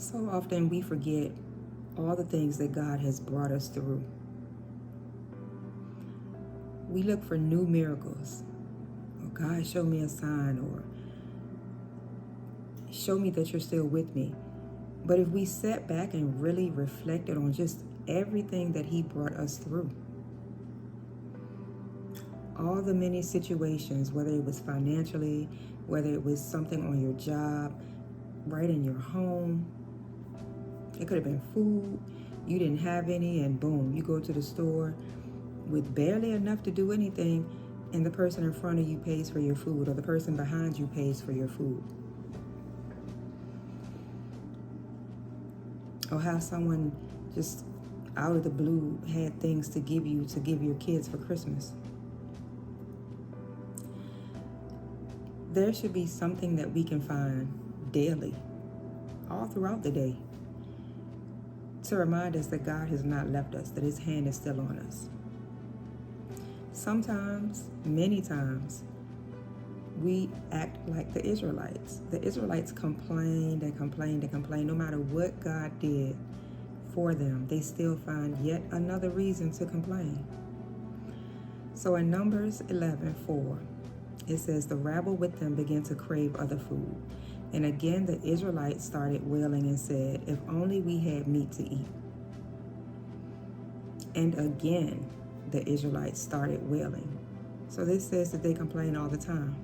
So often we forget all the things that God has brought us through. We look for new miracles. Oh, God, show me a sign, or show me that you're still with me. But if we sat back and really reflected on just everything that he brought us through, all the many situations, whether it was financially, whether it was something on your job, right in your home, it could have been food, you didn't have any, and boom, you go to the store with barely enough to do anything, and the person in front of you pays for your food, or the person behind you pays for your food. Or how someone just out of the blue had things to give your kids for Christmas. There should be something that we can find daily, all throughout the day, to remind us that God has not left us, that his hand is still on us. Sometimes, many times, we act like the Israelites. The Israelites complained and complained and complained. No matter what God did for them, they still find yet another reason to complain. So in Numbers 11:4, it says, the rabble with them began to crave other food. And again the Israelites started wailing and said, if only we had meat to eat. And again the Israelites started wailing. So this says that they complain all the time.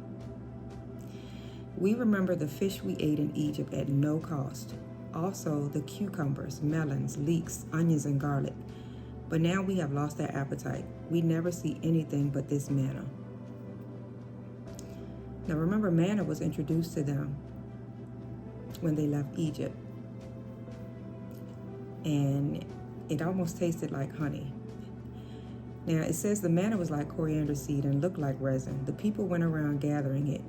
We remember the fish we ate in Egypt at no cost. Also the cucumbers, melons, leeks, onions, and garlic. But now we have lost our appetite. We never see anything but this manna. Now remember, manna was introduced to them when they left Egypt. And it almost tasted like honey. Now it says the manna was like coriander seed and looked like resin. The people went around gathering it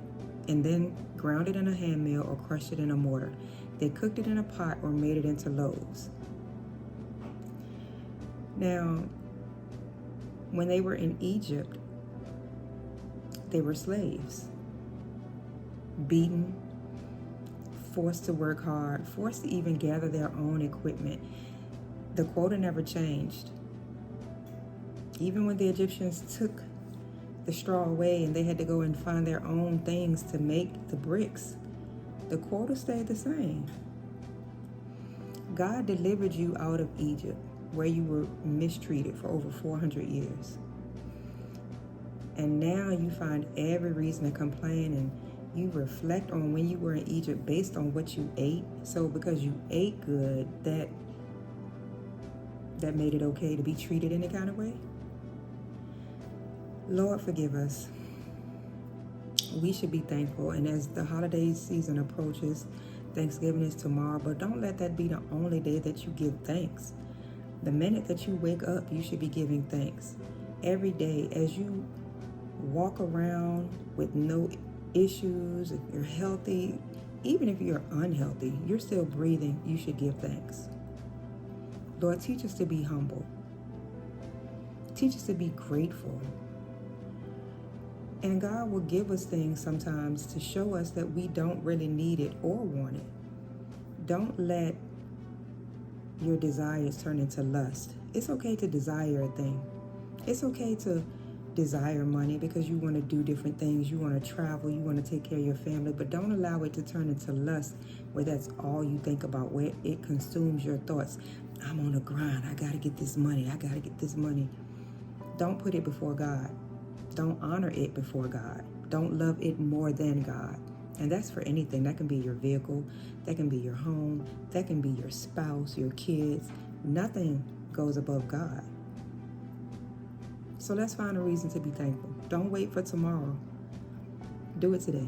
and then ground it in a hand mill or crushed it in a mortar. They cooked it in a pot or made it into loaves. Now, when they were in Egypt, they were slaves, beaten, forced to work hard, forced to even gather their own equipment. The quota never changed. Even when the Egyptians took the straw away and they had to go and find their own things to make the bricks, the quota stayed the same. God delivered you out of Egypt, where you were mistreated for over 400 years. And now you find every reason to complain, and you reflect on when you were in Egypt based on what you ate. So because you ate good, that made it okay to be treated any kind of way? Lord, forgive us. We should be thankful. And as the holiday season approaches, Thanksgiving is tomorrow, but don't let that be the only day that you give thanks. The minute that you wake up, you should be giving thanks. Every day, as you walk around with no issues, if you're healthy, even if you're unhealthy, you're still breathing, you should give thanks. Lord, teach us to be humble. Teach us to be grateful. And God will give us things sometimes to show us that we don't really need it or want it. Don't let your desires turn into lust. It's okay to desire a thing. It's okay to desire money because you want to do different things. You want to travel. You want to take care of your family. But don't allow it to turn into lust where that's all you think about, where it consumes your thoughts. I'm on a grind. I got to get this money. I got to get this money. Don't put it before God. Don't honor it before God. Don't love it more than God. And that's for anything. That can be your vehicle. That can be your home. That can be your spouse, your kids. Nothing goes above God. So let's find a reason to be thankful. Don't wait for tomorrow. Do it today.